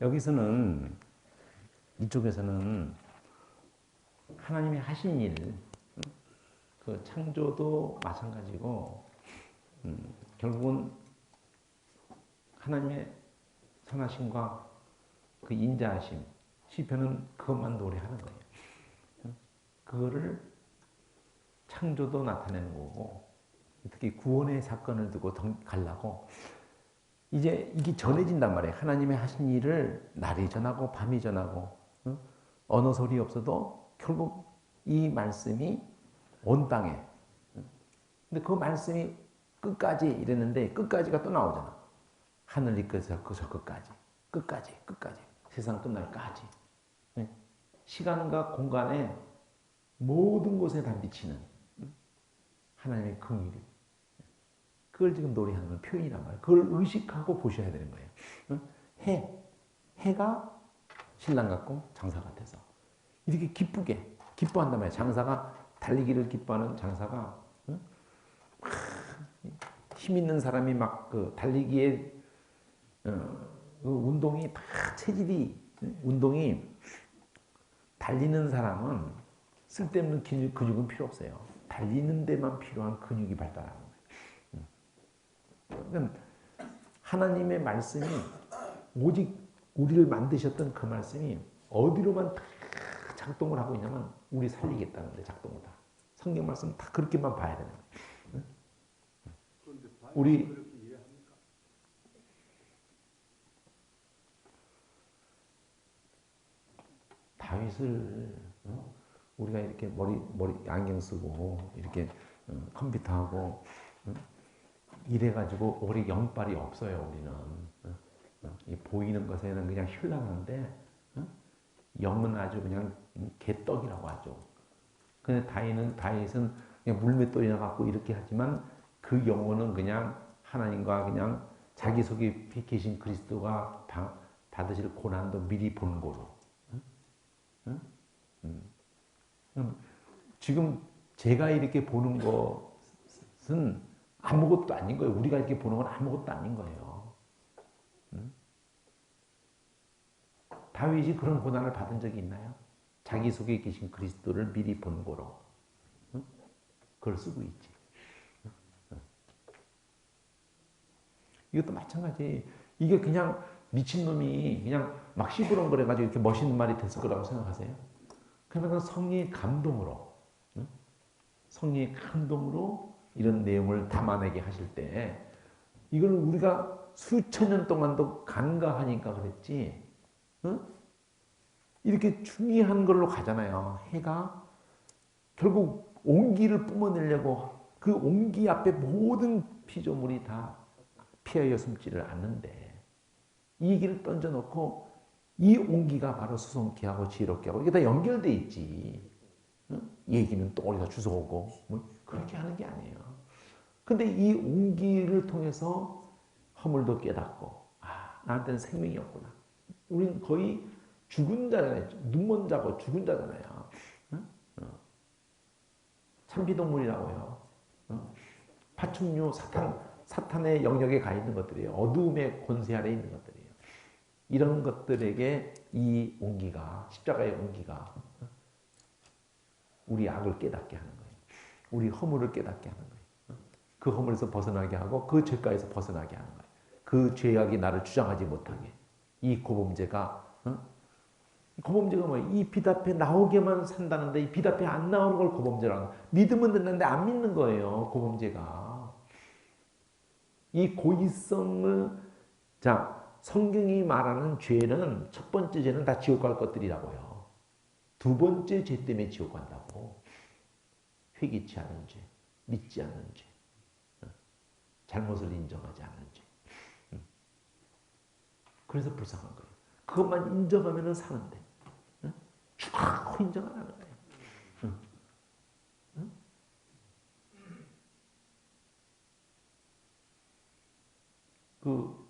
여기서는 이쪽에서는 하나님이 하신 일, 그 창조도 마찬가지고 결국은 하나님의 선하심과 그 인자하심, 시편은 그것만 노래하는 거예요. 그거를 창조도 나타내는 거고, 특히 구원의 사건을 두고 가려고 이제 이게 전해진단 말이에요. 하나님의 하신 일을 날이 전하고 밤이 전하고, 어느 소리 없어도 결국 이 말씀이 온 땅에. 근데 그 말씀이 끝까지 이랬는데 끝까지가 또 나오잖아. 하늘이 끝에서 저 끝까지. 끝까지. 세상 끝날까지. 시간과 공간의 모든 곳에 다 미치는 하나님의 긍휼이. 그걸 지금 노래하는 건 표현이란 말이에요. 그걸 의식하고 보셔야 되는 거예요. 해가 신랑 같고 장사 같아서 이렇게 기쁘게 기뻐한단 말이에요. 장사가 달리기를 기뻐하는 장사가 힘 있는 사람이 막 그 달리기에 그 운동이 다 체질이 운동이 달리는 사람은 쓸데없는 근육은 필요 없어요. 달리는 데만 필요한 근육이 발달하는 거예요. 그러니까 하나님의 말씀이 오직 우리를 만드셨던 그 말씀이 어디로만 다 작동을 하고 있냐면 우리 살리겠다는데 작동을 다. 성경 말씀 다 그렇게만 봐야 되는 거예요. 우리 다윗을 우리가 이렇게 머리 안경 쓰고 이렇게 컴퓨터하고 이래가지고 우리 영빨이 없어요. 우리는 이 보이는 것에는 그냥 현란한데 영은 아주 그냥 개떡이라고 하죠. 근데 다윗은 그냥 물맷돌이나 갖고 이렇게 하지만 그 영혼은 그냥 하나님과 그냥 자기 속에 계신 그리스도가 받으실 고난도 미리 본 거로. 지금 제가 이렇게 보는 것은 아무것도 아닌 거예요. 우리가 이렇게 보는 건 아무것도 아닌 거예요. 다윗이 그런 고난을 받은 적이 있나요? 자기 속에 계신 그리스도를 미리 본 거로. 그걸 쓰고 있지. 이것도 마찬가지. 이게 그냥 미친놈이 그냥 막 시부렁거려가지고 이렇게 멋있는 말이 됐을 거라고 생각하세요? 그러면 성령의 감동으로, 성령의 감동으로 이런 내용을 담아내게 하실 때, 이걸 우리가 수천 년 동안도 간과하니까 그랬지, 이렇게 중요한 걸로 가잖아요. 해가 결국 온기를 뿜어내려고 그 온기 앞에 모든 피조물이 다 피하여 숨지를 않는데, 이 길을 던져놓고 이 온기가 바로 수송케 하고 지혜롭게 하고 이게 다 연결돼 있지. 얘기는 또 어디서 주워오고 뭐 그렇게 하는 게 아니에요. 근데 이 온기를 통해서 허물도 깨닫고 나한테는 생명이 없구나. 우린 거의 죽은 자잖아요. 눈먼 자고 죽은 자잖아요. 참비동물이라고요. 파충류 사탄의 영역에 가 있는 것들이에요. 어두움의 권세 아래 있는 것들이에요. 이런 것들에게 이 온기가, 십자가의 온기가 우리 악을 깨닫게 하는 거예요. 우리 허물을 깨닫게 하는 거예요. 그 허물에서 벗어나게 하고 그 죄가에서 벗어나게 하는 거예요. 그 죄악이 나를 주장하지 못하게. 이 고범죄가 뭐예요? 이 빛 앞에 나오게만 산다는데 이 빛 앞에 안 나오는 걸 고범죄라는 거예요. 믿으면 듣는데 안 믿는 거예요. 고범죄가. 이 고의성을 성경이 말하는 죄는 첫 번째 죄는 다 지옥 갈 것들이라고요. 두 번째 죄 때문에 지옥 간다고. 회개치 않은 죄, 믿지 않는 죄, 잘못을 인정하지 않는 죄. 그래서 불쌍한 거예요. 그것만 인정하면 사는데 쭉 인정 안 하는 거예요. 그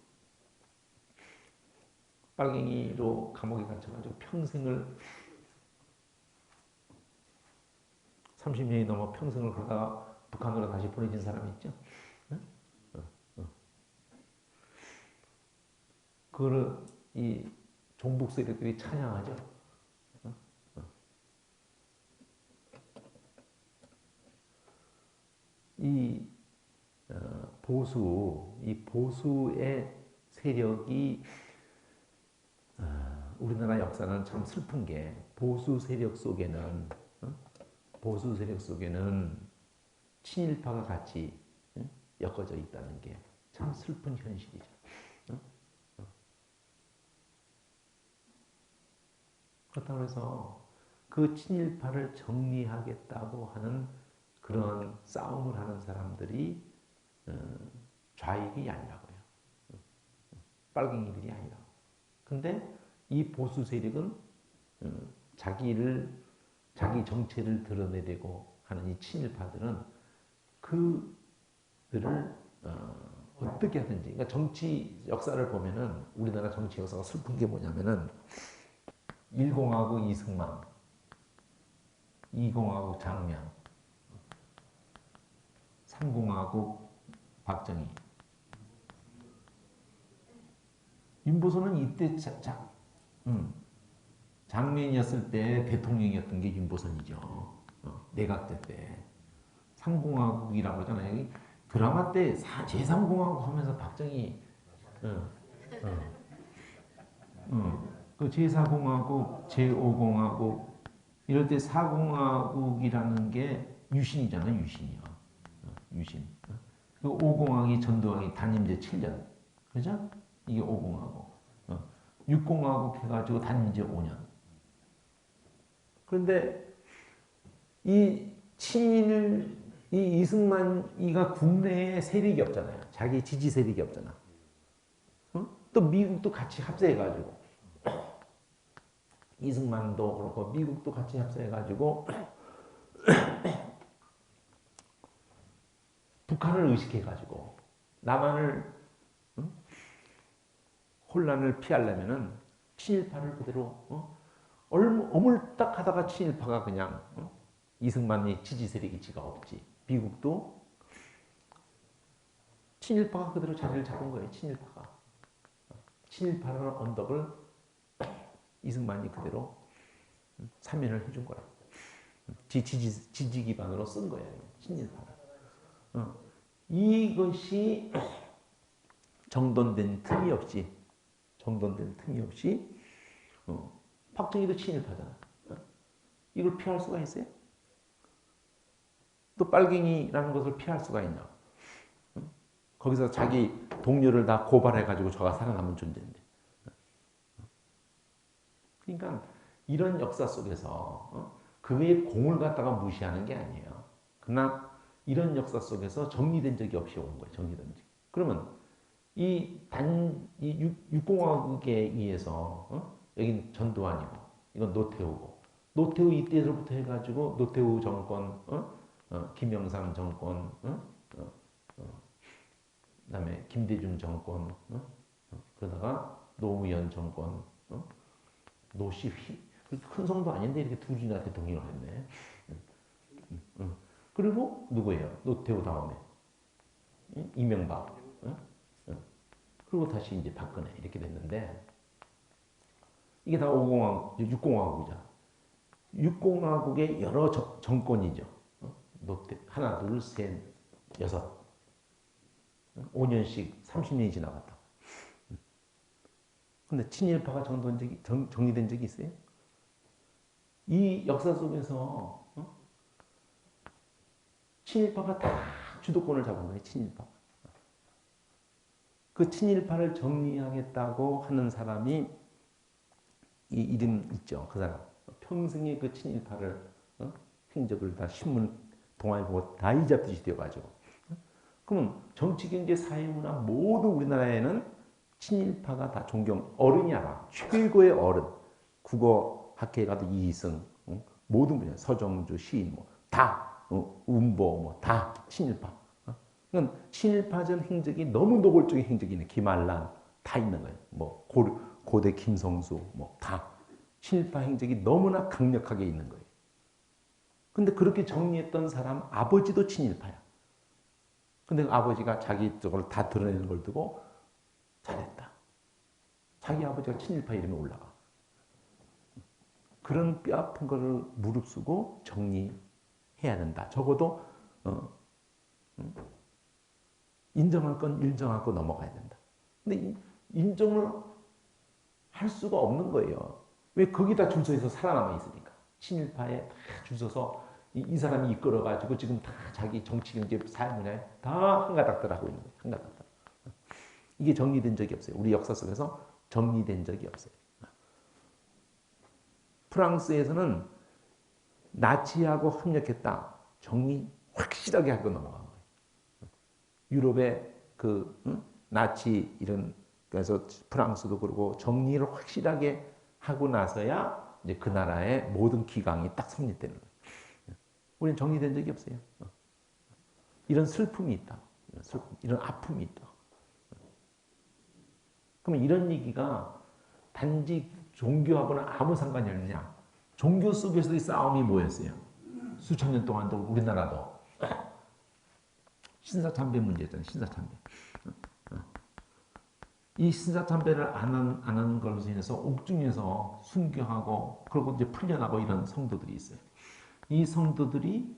빨갱이로 감옥에 갇혀가지고 평생을 30년이 넘어 평생을 그러다가 북한으로 다시 보내진 사람이 있죠. 그거를 이 종북 세력들이 찬양하죠. 이 이 보수의 세력이 우리나라 역사는 참 슬픈 게 보수 세력 속에는 친일파가 같이 엮어져 있다는 게 참 슬픈 현실이죠. 그렇다고 해서 그 친일파를 정리하겠다고 하는 그런 싸움을 하는 사람들이 좌익이 아니라고요. 빨갱이들이 아니라고. 근데 이 보수 세력은 자기 정체를 드러내려고 하는 이 친일파들은 그들을 어떻게 하든지, 그러니까 정치 역사를 보면은 우리나라 정치 역사가 슬픈 게 뭐냐면은 1공하고 이승만, 2공하고 장명, 3공하고 박정희. 윤보선은 이때 장면이었을 때 대통령이었던 게 윤보선이죠. 내각제 때. 3공화국이라고 그러잖아요. 드라마 때 제3공화국 하면서 박정희 그 제4공화국, 제5공화국 이럴 때 4공화국이라는 게 유신이잖아요. 유신이요. 유신. 그 5공화국이 전두환이 단임제 7년. 그죠? 이게 5공화국. 6공화국 해가지고 단임제 5년. 그런데 이 이승만이가 국내에 세력이 없잖아요. 자기 지지 세력이 없잖아. 또 미국도 같이 합세해가지고 이승만도 그렇고 미국도 같이 합세해가지고 북한을 의식해가지고 남한을 혼란을 피하려면은 친일파를 그대로 어물딱하다가 친일파가 그냥 이승만이 지지 세력이 지가 없지. 미국도 친일파가 그대로 자리를 잡은 거예요. 친일파라는 언덕을 이승만이 그대로 사면을 해준 거예요. 지지 기반으로 쓴 거예요. 친일파를. 이것이 정돈된 틈이 없이 박정희도 친일파잖아. 이걸 피할 수가 있어요? 또 빨갱이라는 것을 피할 수가 있나? 거기서 자기 동료를 다 고발해가지고 저가 살아남은 존재인데. 그러니까 이런 역사 속에서 그의 공을 갖다가 무시하는 게 아니에요. 그러나 이런 역사 속에서 정리된 적이 없이 온 거예요. 정리된 적. 그러면 이 육공화국에 의해서 여긴 전두환이고 이건 노태우고 노태우 이때로부터 해가지고 노태우 정권, 김영삼 정권, 그다음에 김대중 정권, 그러다가 노무현 정권, 노시휘 큰 성도 아닌데 이렇게 둘이나 대통령을 했네. 그리고 누구예요? 노태우 다음에 이명박, 그리고 다시 이제 박근혜 이렇게 됐는데 이게 다 6공화국이죠. 6공화국의 여러 정권이죠. 하나, 둘, 셋, 여섯. 5년씩 30년이 지나갔다. 근데 친일파가 정리된 적이 있어요? 이 역사 속에서 친일파가 다 주도권을 잡은 거예요. 친일파. 그 친일파를 정리하겠다고 하는 사람이 이 이름 있죠. 그 사람. 평생에 그 친일파를 행적을 다 신문, 동아일보 다 이잡듯이 되어가지고. 그러면 정치, 경제, 사회, 문화 모두 우리나라에는 친일파가 다 어른이 알아. 최고의 어른. 국어 학회에 가도 이희승, 모든 분야, 서정주, 시인, 다, 운보, 다 친일파. 그러니까 친일파전 행적이 너무 노골적인 행적이네. 김알란, 다 있는 거예요. 고대 김성수, 다. 친일파 행적이 너무나 강력하게 있는 거예요. 근데 그렇게 정리했던 사람 아버지도 친일파야. 근데 그 아버지가 자기 쪽을 다 드러내는 걸 두고 잘했다. 자기 아버지가 친일파 이름에 올라가. 그런 뼈 아픈 거를 무릅쓰고 정리해야 된다. 적어도 인정할 건 인정하고 넘어가야 된다. 근데 인정을 할 수가 없는 거예요. 왜 거기다 줄 서서 살아남아 있으니까. 친일파에 다 줄 서서 이 사람이 이끌어가지고 지금 다 자기 정치, 경제, 사회 분야에 다 한가닥들 하고 있는 거예요. 한가닥들. 이게 정리된 적이 없어요. 우리 역사 속에서 정리된 적이 없어요. 프랑스에서는 나치하고 협력했다. 정리 확실하게 하고 넘어간 거예요. 유럽의 나치 이런 그래서 프랑스도 그러고 정리를 확실하게 하고 나서야 이제 그 나라의 모든 기강이 딱 성립되는 거예요. 우리는 정리된 적이 없어요. 이런 슬픔이 있다. 이런 아픔이 있다. 그러면 이런 얘기가 단지 종교하고는 아무 상관이 없느냐? 종교 속에서의 싸움이 뭐였어요? 수천 년 동안도 우리나라도 신사참배 문제였잖아요. 신사참배. 이 신사참배를 안 하는 걸로 인해서 옥중에서 순교하고 그리고 이제 풀려나고 이런 성도들이 있어요. 이 성도들이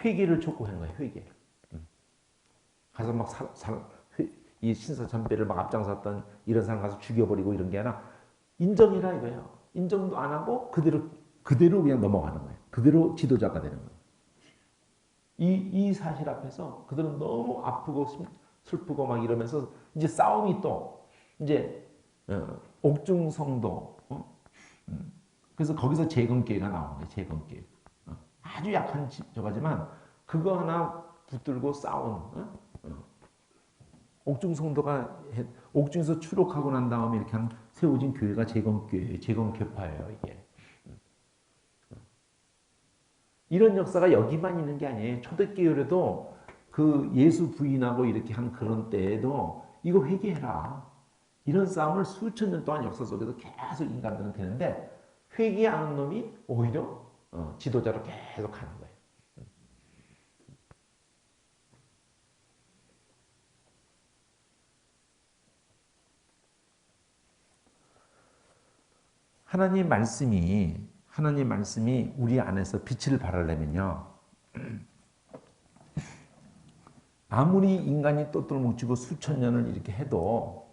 회개를 촉구한 거예요. 회개. 가서 막 이 신사참배를 막 앞장섰던 이런 사람 가서 죽여버리고 이런 게 아니라 인정이라 이거예요. 인정도 안 하고 그대로 그냥 넘어가는 거예요. 그대로 지도자가 되는 거예요. 이 사실 앞에서 그들은 너무 아프고 슬프고 막 이러면서 이제 싸움이 또 이제 옥중성도 그래서 거기서 재건교회가 나오는 거예요. 재건교회. 아주 약한 저거지만 그거 하나 붙들고 싸운 옥중성도가 옥중에서 추록하고 난 다음에 이렇게 세워진 교회가 재건교회, 재건교파예요. 이게. 이런 역사가 여기만 있는 게 아니에요. 초대교회에도 그 예수 부인하고 이렇게 한 그런 때에도 이거 회개해라. 이런 싸움을 수천 년 동안 역사 속에서 계속 인간들은 되는데 회개하는 놈이 오히려 지도자로 계속 가는 거예요. 하나님 말씀이 우리 안에서 빛을 발하려면요. 아무리 인간이 똘똘 뭉치고 수천 년을 이렇게 해도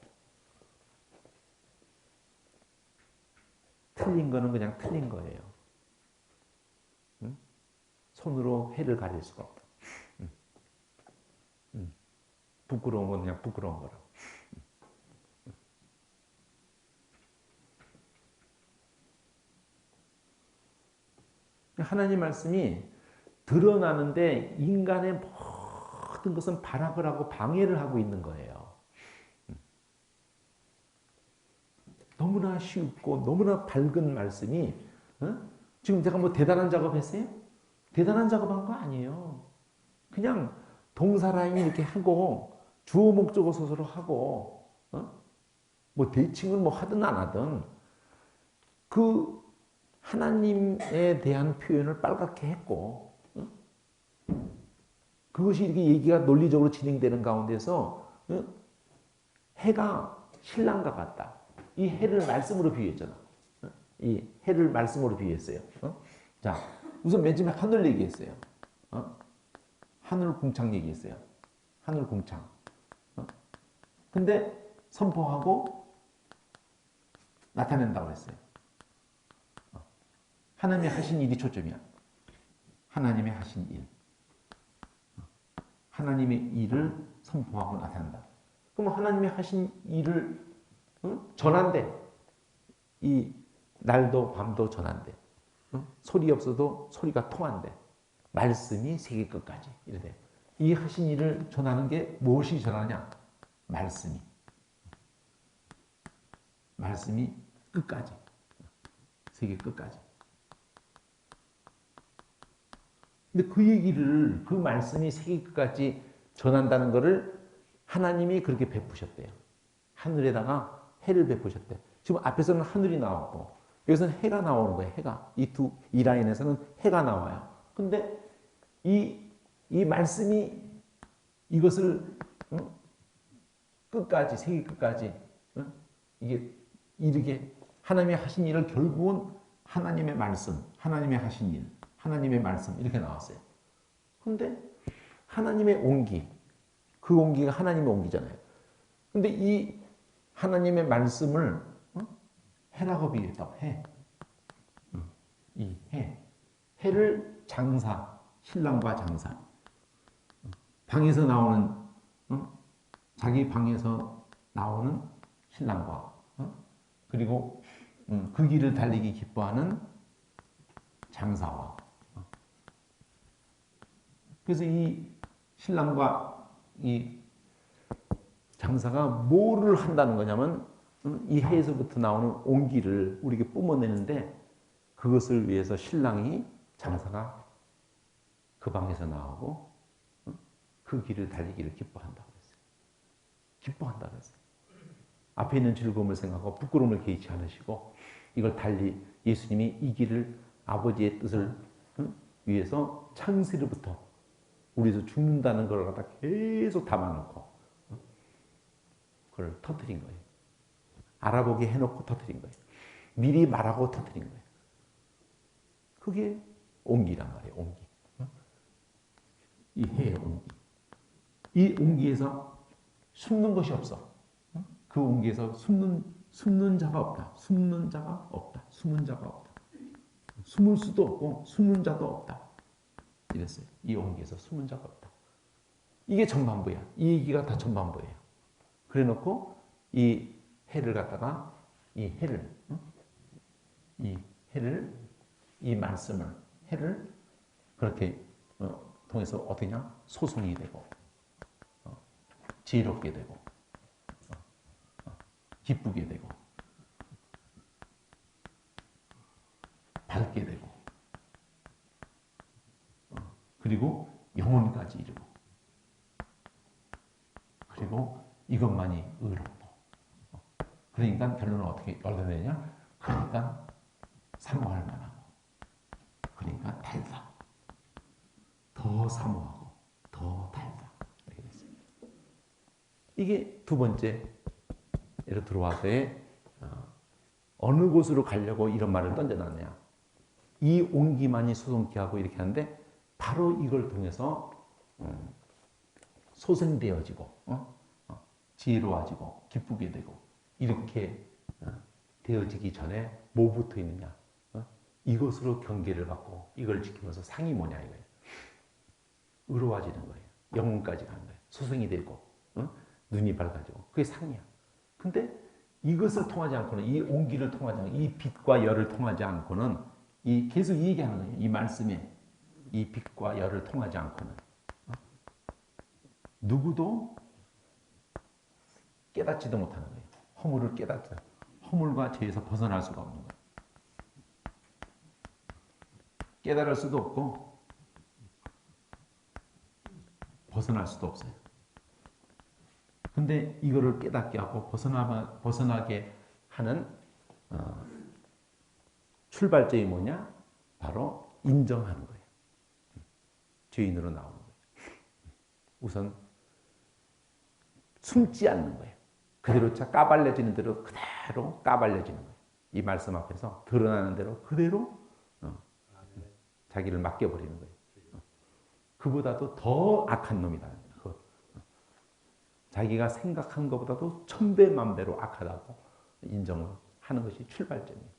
틀린 거는 그냥 틀린 거예요. 손으로 해를 가릴 수가 없다. 부끄러운 건 그냥 부끄러운 거라. 하나님 말씀이 드러나는데 인간의 모든 것은 발악을 하고 방해를 하고 있는 거예요. 너무나 쉽고 너무나 밝은 말씀이 지금 제가 뭐 대단한 작업했어요? 대단한 작업한 거 아니에요. 그냥 동사라인 이렇게 하고 주어 목적어 소설을 하고 뭐 대칭을 뭐 하든 안 하든 그 하나님에 대한 표현을 빨갛게 했고 그것이 이렇게 얘기가 논리적으로 진행되는 가운데서 해가 신랑과 같다. 이 해를 말씀으로 비유했잖아. 이 해를 말씀으로 비유했어요. 자, 우선 맨 처음에 하늘 얘기했어요. 하늘 궁창 얘기했어요. 하늘 궁창. 근데 선포하고 나타낸다고 했어요. 하나님이 하신 일이 초점이야. 하나님의 하신 일. 하나님의 일을 선포하고 나타낸다. 그럼 하나님이 하신 일을 전한대. 이 날도 밤도 전한대. 소리 없어도 소리가 통한대. 말씀이 세계 끝까지. 이래. 이 하신 일을 전하는 게 무엇이 전하냐? 말씀이. 말씀이 끝까지. 세계 끝까지. 근데 그 얘기를, 그 말씀이 세계 끝까지 전한다는 것을 하나님이 그렇게 베푸셨대요. 하늘에다가 해를 베푸셨대. 지금 앞에서는 하늘이 나왔고, 여기서는 해가 나오는 거예요. 해가. 이 라인에서는 해가 나와요. 근데 이 말씀이 이것을 끝까지, 세계 끝까지 이게 이르게 하나님이 하신 일을 결국은 하나님의 말씀, 하나님의 하신 일, 하나님의 말씀 이렇게 나왔어요. 근데 하나님의 온기, 그 온기가 하나님의 온기잖아요. 근데 이 하나님의 말씀을 해라고 비유했다고 해. 이 해. 해를 장사, 신랑과 장사. 방에서 나오는 자기 방에서 나오는 신랑과 그리고 그 길을 달리기 기뻐하는 장사와 그래서 이 신랑과 이 장사가 뭐를 한다는 거냐면 이 해에서부터 나오는 온기를 우리에게 뿜어내는데 그것을 위해서 신랑이 장사가 그 방에서 나오고 그 길을 달리기를 기뻐한다고 했어요. 기뻐한다고 했어요. 앞에 있는 즐거움을 생각하고 부끄러움을 개의치 않으시고 이걸 달리 예수님이 이 길을 아버지의 뜻을 위해서 창세로부터 우리도 죽는다는 걸 갖다 계속 담아놓고 그걸 터뜨린 거예요. 알아보게 해놓고 터뜨린 거예요. 미리 말하고 터뜨린 거예요. 그게 온기란 말이에요. 온기. 이 해의 온기. 이 온기에서 숨는 것이 없어. 그 온기에서 숨는 자가 없다. 숨는 자가 없다. 숨은 자가 없다. 숨을 수도 없고 숨는 자도 없다. 이랬어요. 이 온기에서 숨은 자가 없다. 이게 전반부야. 이 얘기가 다 전반부예요. 그래놓고 이 해를 갖다가 이 말씀을 해를 그렇게 통해서 어떠냐 소송이 되고 지혜롭게 되고 기쁘게 되고 밝게 되고 그리고 영혼까지 이루고 그리고 이것만이 의롭고 그러니까 결론은 어떻게 얻어내냐? 그러니까 사모할 만하고 그러니까 달다. 더 사모하고 더 달다. 이렇게 됐어요. 이게 두 번째 예로 들어와서의 어느 곳으로 가려고 이런 말을 던져놨냐. 이 온기만이 소송케 하고 이렇게 하는데 바로 이걸 통해서 소생되어지고 지혜로워지고 기쁘게 되고 이렇게 되어지기 전에 뭐 붙어 있느냐. 이것으로 경계를 갖고 이걸 지키면서 상이 뭐냐 이거예요. 의로워지는 거예요. 영혼까지 가는 거예요. 소생이 되고 눈이 밝아지고 그게 상이야. 근데 이것을 통하지 않고는 이 온기를 통하지 않고 이 빛과 열을 통하지 않고는 이 계속 이 얘기하는 거예요. 이 말씀에 이 빛과 열을 통하지 않고는 누구도 깨닫지도 못하는 거예요. 허물을 깨닫지 허물과 죄에서 벗어날 수가 없는 거예요. 깨달을 수도 없고 벗어날 수도 없어요. 근데 이거를 깨닫게 하고 벗어나게 하는 출발점이 뭐냐? 바로 인정하는 거예요. 죄인으로 나오는 거예요. 우선 숨지 않는 거예요. 그대로 까발려지는 대로 그대로 까발려지는 거예요. 이 말씀 앞에서 드러나는 대로 그대로 자기를 맡겨버리는 거예요. 그보다도 더 악한 놈이다. 자기가 생각한 것보다도 천배 만배로 악하다고 인정을 하는 것이 출발점이에요.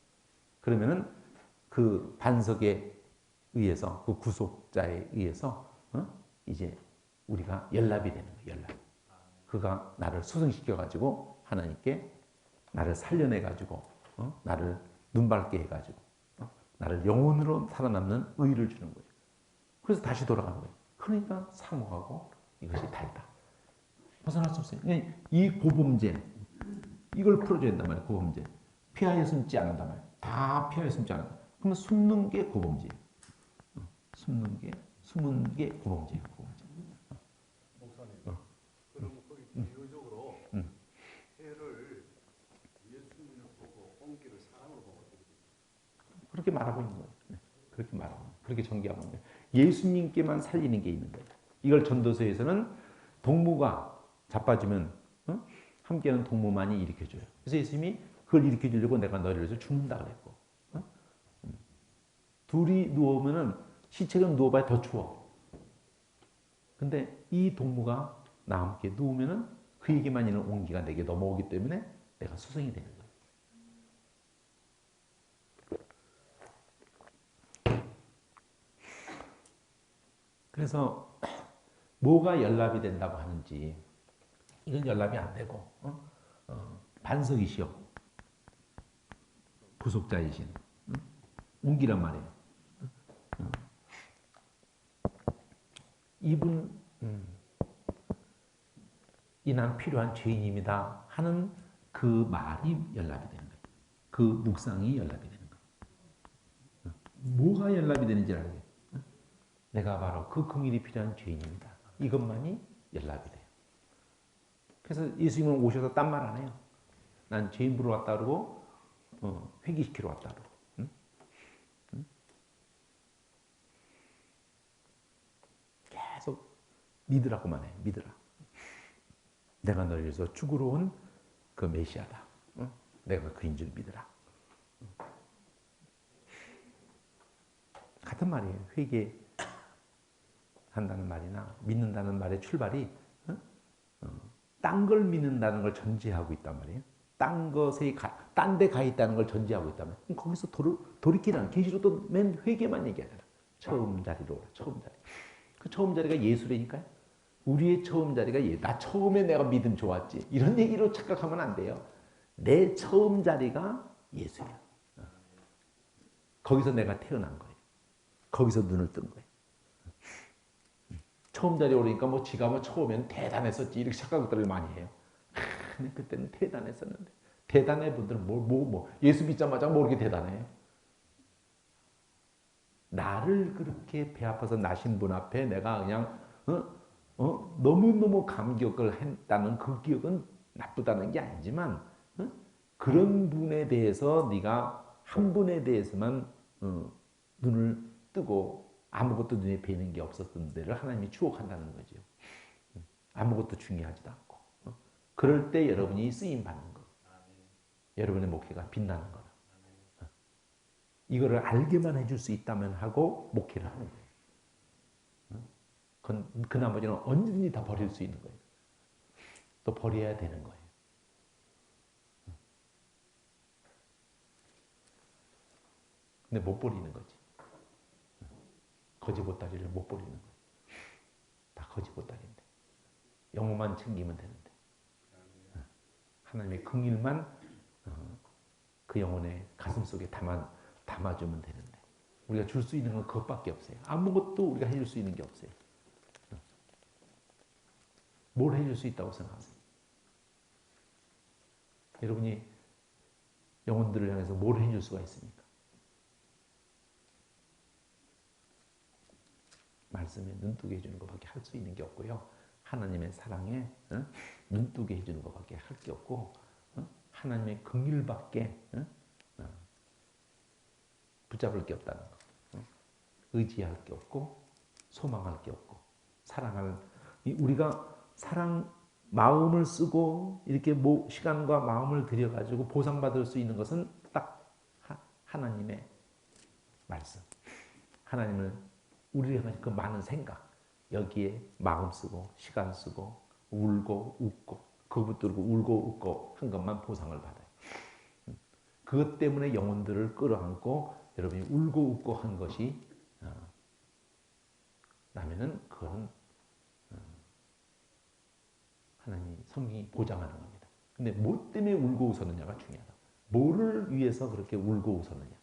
그러면은 그 반석에 의해서 그 구속자에 의해서 이제 우리가 연락이 되는 거예요. 연락. 그가 나를 수승시켜가지고 하나님께 나를 살려내가지고 나를 눈밟게 해가지고 나를 영혼으로 살아남는 의를 주는 거예요. 그래서 다시 돌아가는 거예요. 그러니까 사모하고 이것이 달다. 벗어날 수 없어요. 이 고범죄 이걸 풀어줘야 된단 말이에요. 고범죄. 피하여 숨지 않는단 말이에요. 다 피하여 숨지 않는다. 그러면 숨는 게 고범죄예요. 숨는 게 고범죄예요. 고범죄. 목사님, 그러면 거기 비유적으로 해를 예수님을 보고 온기를 사랑으로 보고 그렇게 말하고 있는 거예요. 그렇게 말하고 그렇게 전개하고 있는 거예요. 예수님께만 살리는 게 있는 거예요. 이걸 전도서에서는 동무가 자빠지면 함께하는 동무만이 일으켜줘요. 그래서 예수님이 그걸 일으켜주려고 내가 너희를 위해서 죽는다 그랬고 둘이 누우면은 시체가 누워봐야 더 추워. 근데 이 동무가 나와 함께 누우면은 그에게만 있는 온기가 내게 넘어오기 때문에 내가 수성이 되는 거예요. 그래서 뭐가 연락이 된다고 하는지 이건 연락이 안 되고 반석이시오. 부속자이신 운기란 말이에요. 이분 이 난 필요한 죄인입니다 하는 그 말이 연락이 되는 거예요. 그 묵상이 연락이 되는 거예요. 뭐가 연락이 되는지 알아요. 내가 바로 그 긍휼이 필요한 죄인입니다. 이것만이 연락이 돼요. 그래서 예수님은 오셔서 딴 말 안 해요. 난 죄인 부러 왔다 그러고 회개시키러 왔다 그러고. 계속 믿으라고만 해. 믿으라. 내가 너를 위해서 죽으러 온 그 메시아다. 내가 그인 줄 믿으라. 같은 말이에요. 회개한다는 말이나 믿는다는 말의 출발이 딴 걸 믿는다는 걸 전제하고 있단 말이에요. 딴 데 가 있다는 걸 전제하고 있단 말이에요. 거기서 돌이키라는 계시록도 맨 회개만 얘기하잖아. 처음 자리로 오라. 처음 자리. 그 처음 자리가 예수라니까요. 우리의 처음 자리가 나 처음에 내가 믿음 좋았지. 이런 얘기로 착각하면 안 돼요. 내 처음 자리가 예수야. 거기서 내가 태어난 거예요. 거기서 눈을 뜬 거예요. 처음 자리에 오르니까 뭐 지가 뭐 처음에는 대단했었지 이렇게 착각들을 많이 해요. 근데 그때는 대단했었는데 대단해 분들은 예수 믿자마자 뭐 이렇게 대단해요. 나를 그렇게 배 아파서 나신 분 앞에 내가 그냥 너무너무 감격을 했다는 그 기억은 나쁘다는 게 아니지만 그런 분에 대해서 네가 한 분에 대해서만 눈을 뜨고 아무것도 눈에 뵈는 게 없었던 데를 하나님이 추억한다는 거죠. 아무것도 중요하지도 않고. 그럴 때 여러분이 쓰임 받는 거. 여러분의 목회가 빛나는 거라. 이거를 알게만 해줄 수 있다면 하고 목회를 하는 거예요. 그 나머지는 언제든지 다 버릴 수 있는 거예요. 또 버려야 되는 거예요. 근데 못 버리는 거지. 거지보따리를 못 버리는 거예요. 다 거지보따리인데. 영혼만 챙기면 되는데. 하나님의 긍휼만 그 영혼의 가슴 속에 담아주면 되는데. 우리가 줄 수 있는 건 그것밖에 없어요. 아무것도 우리가 해줄 수 있는 게 없어요. 뭘 해줄 수 있다고 생각하세요? 여러분이 영혼들을 향해서 뭘 해줄 수가 있습니까? 말씀에 눈뜨게 해주는 것밖에 할 수 있는 게 없고요. 하나님의 사랑에 눈뜨게 해주는 것밖에 할 게 없고 하나님의 긍휼밖에 붙잡을 게 없다는 거. 의지할 게 없고 소망할 게 없고 우리가 마음을 쓰고 이렇게 시간과 마음을 들여가지고 보상받을 수 있는 것은 딱 하나님의 말씀. 하나님을 우리를 향한 그 많은 생각, 여기에 마음 쓰고 시간 쓰고 울고 웃고 그거 붙들고 울고 웃고 한 것만 보상을 받아요. 그것 때문에 영혼들을 끌어안고 여러분이 울고 웃고 한 것이 라면은 그거는 하나님 성경이 보장하는 겁니다. 근데 뭐 때문에 울고 웃었느냐가 중요하다. 뭐를 위해서 그렇게 울고 웃었느냐.